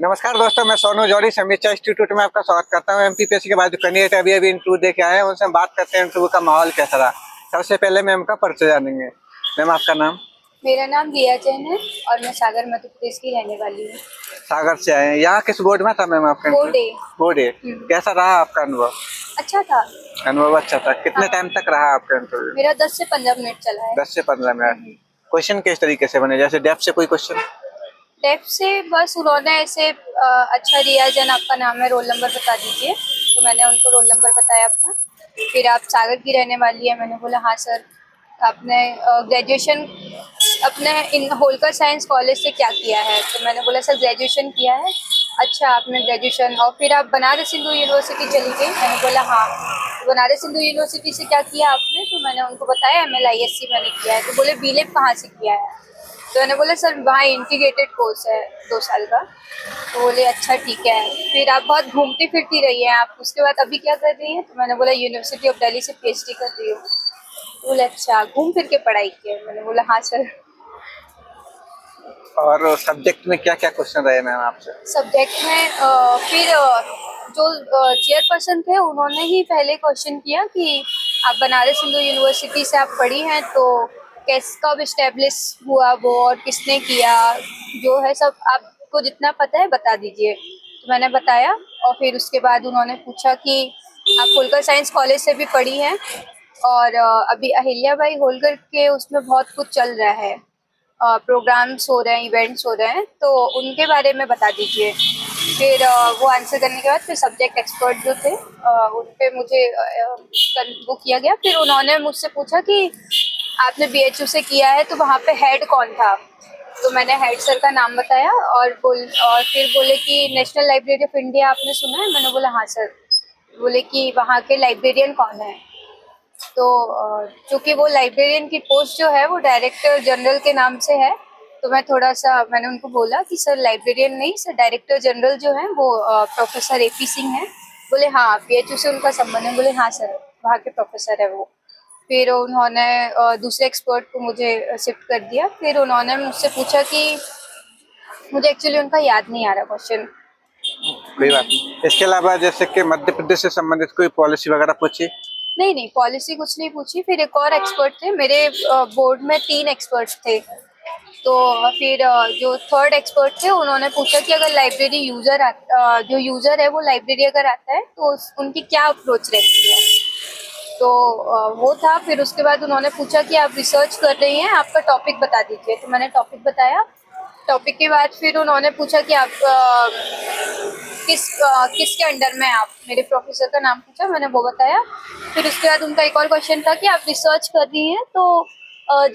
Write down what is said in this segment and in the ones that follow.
नमस्कार दोस्तों, मैं सोनू जौहरी समीक्षा इंस्टीट्यूट में आपका स्वागत करता हूँ। एमपीपीएससी के बाद जो कैंडिडेट अभी इंटरव्यू दे के आए हैं उनसे हम बात करते हैं इंटरव्यू का माहौल कैसा रहा। सबसे पहले मैम का परिचय जानेंगे। मैम आपका नाम? मेरा नाम रिया जैन है और मैं सागर मध्य प्रदेश की रहने वाली हूँ। सागर से आए हैं। यहाँ किस बोर्ड में था मैम आपका? बोर्ड ए। कैसा रहा आपका अनुभव? अच्छा था। अनुभव अच्छा था। कितने टाइम तक रहा आपका इंटरव्यू? मेरा 10 से 15 मिनट चला है। 10 से 15 मिनट। क्वेश्चन किस तरीके से बने, जैसे डेप्थ से कोई क्वेश्चन? डेप्थ से बस उन्होंने ऐसे अच्छा रिया जैन आपका नाम है, रोल नंबर बता दीजिए। तो मैंने उनको रोल नंबर बताया अपना। फिर आप सागर की रहने वाली है, मैंने बोला हाँ सर। आपने ग्रेजुएशन अपने इन होलकर साइंस कॉलेज से क्या किया है? तो मैंने बोला सर ग्रेजुएशन किया है। अच्छा, आपने ग्रेजुएशन और फिर आप बनारस हिंदू यूनिवर्सिटी चली गई? मैंने बोला हाँ। तो बनारस हिंदू यूनिवर्सिटी से क्या किया आपने? तो मैंने उनको बताया MLISC मैंने किया है। तो बोले बीलेब कहाँ से किया है? तो मैंने बोला सर वहाँ इंटीग्रेटेड कोर्स है 2 साल का। तो बोले अच्छा ठीक है। फिर आप बहुत घूमती फिरती रही हैं, आप उसके बाद अभी क्या कर रही हैं? तो मैंने बोला यूनिवर्सिटी ऑफ दिल्ली से PhD कर रही हूँ। तो बोले अच्छा, घूम फिर के पढ़ाई की है? मैंने बोला हाँ सर। और सब्जेक्ट में क्या क्या क्वेश्चन रहे मैम आपसे? सब्जेक्ट में फिर जो चेयरपर्सन थे उन्होंने ही पहले क्वेश्चन किया कि आप बनारस हिंदू यूनिवर्सिटी से आप पढ़ी हैं, तो कैस कब इस्टेब्लिश हुआ वो और किसने किया, जो है सब आपको जितना पता है बता दीजिए। तो मैंने बताया और फिर उसके बाद उन्होंने पूछा कि आप होलकर साइंस कॉलेज से भी पढ़ी हैं और अभी अहिल्याबाई होलकर के उसमें बहुत कुछ चल रहा है, प्रोग्राम्स हो रहे हैं, इवेंट्स हो रहे हैं, तो उनके बारे में बता दीजिए। फिर वो आंसर करने के बाद फिर सब्जेक्ट एक्सपर्ट जो थे उन पे मुझे वो किया गया। फिर उन्होंने मुझसे पूछा कि आपने BHU से किया है तो वहाँ पे हेड कौन था? तो मैंने हेड सर का नाम बताया और फिर बोले कि नेशनल लाइब्रेरी ऑफ इंडिया आपने सुना है? मैंने बोला हाँ सर। बोले कि वहाँ के लाइब्रेरियन कौन है? तो चूँकि वो लाइब्रेरियन की पोस्ट जो है वो डायरेक्टर जनरल के नाम से है, तो मैंने उनको बोला कि सर लाइब्रेरियन नहीं सर, डायरेक्टर जनरल जो है वो प्रोफेसर AP सिंह हैं। बोले हाँ, PHU से उनका संबंध है? बोले हाँ सर, वहाँ के प्रोफेसर है वो। फिर उन्होंने दूसरे एक्सपर्ट को मुझे शिफ्ट कर दिया। फिर उन्होंने मुझसे पूछा कि मुझे एक्चुअली उनका याद नहीं आ रहा क्वेश्चन। कोई बात नहीं। इसके अलावा जैसे कि मध्य प्रदेश से संबंधित कोई पॉलिसी वगैरह पूछी? नहीं, पॉलिसी कुछ नहीं पूछी। फिर एक और एक्सपर्ट थे, मेरे बोर्ड में 3 एक्सपर्ट्स थे। तो फिर जो थर्ड एक्सपर्ट थे उन्होंने पूछा कि अगर लाइब्रेरी जो यूज़र है वो लाइब्रेरी अगर आता है तो उनकी क्या अप्रोच रहती है? तो वो था। फिर उसके बाद उन्होंने पूछा कि आप रिसर्च कर रही हैं, आपका टॉपिक बता दीजिए। तो मैंने टॉपिक बताया। टॉपिक के बाद फिर उन्होंने पूछा कि आप किसके अंडर में आप? मेरे प्रोफेसर का नाम पूछा, मैंने वो बताया। फिर उसके बाद उनका एक और क्वेश्चन था कि आप रिसर्च कर रही हैं तो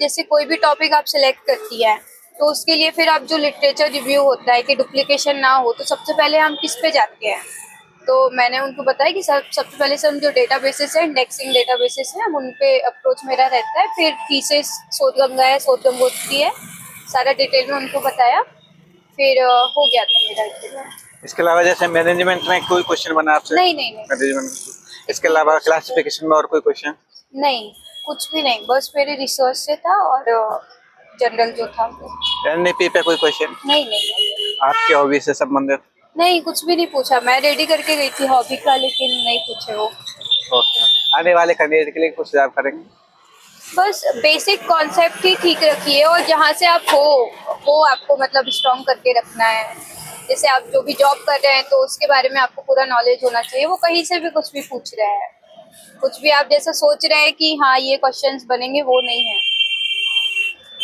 जैसे कोई भी टॉपिक आप सिलेक्ट करती है तो उसके लिए फिर आप जो लिटरेचर रिव्यू होता है कि डुप्लीकेशन ना हो, तो सबसे पहले हम किस पे जाते हैं? तो मैंने उनको बताया कि सबसे पहले से हम जो डेटाबेसेस है, इंडेक्सिंग डेटाबेसेस हैं, हम उन पे अप्रोच मेरा रहता है। फिर थीसिस शोधगंगा है, शोध गंगोत्री है, सारा डिटेल में उनको बताया। फिर हो गया था मेरा इतना। इसके अलावा जैसे मैनेजमेंट में कोई क्वेश्चन बना आपसे? नहीं नहीं नहीं। मैनेजमेंट। इसके अलावा क्लासिफिकेशन में और कोई क्वेश्चन? नहीं, कुछ भी नहीं, बस मेरे रिसर्च से था और जनरल जो था वो। NEP पे कोई क्वेश्चन? नहीं नहीं। आपके हॉबी से संबंधित? नहीं, कुछ भी नहीं पूछा। मैं रेडी करके गई थी हॉबी का, लेकिन नहीं पूछे वो। ओके। आने वाले कैंडिडेट के लिए कुछ सुझाव करेंगे? बस बेसिक कॉन्सेप्ट ही ठीक रखिए और जहाँ से आप हो वो आपको मतलब स्ट्रॉन्ग करके रखना है। जैसे आप जो भी जॉब कर रहे हैं तो उसके बारे में आपको पूरा नॉलेज होना चाहिए। वो कहीं से भी कुछ भी पूछ रहे हैं, कुछ भी आप जैसा सोच रहे हैं कि हाँ ये क्वेश्चंस बनेंगे, वो नहीं है।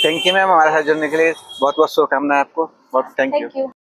थैंक यू मैम, हमारे साथ जुड़ने के लिए बहुत बहुत शुभकामनाएं आपको। बहुत थैंक यू। Thank you.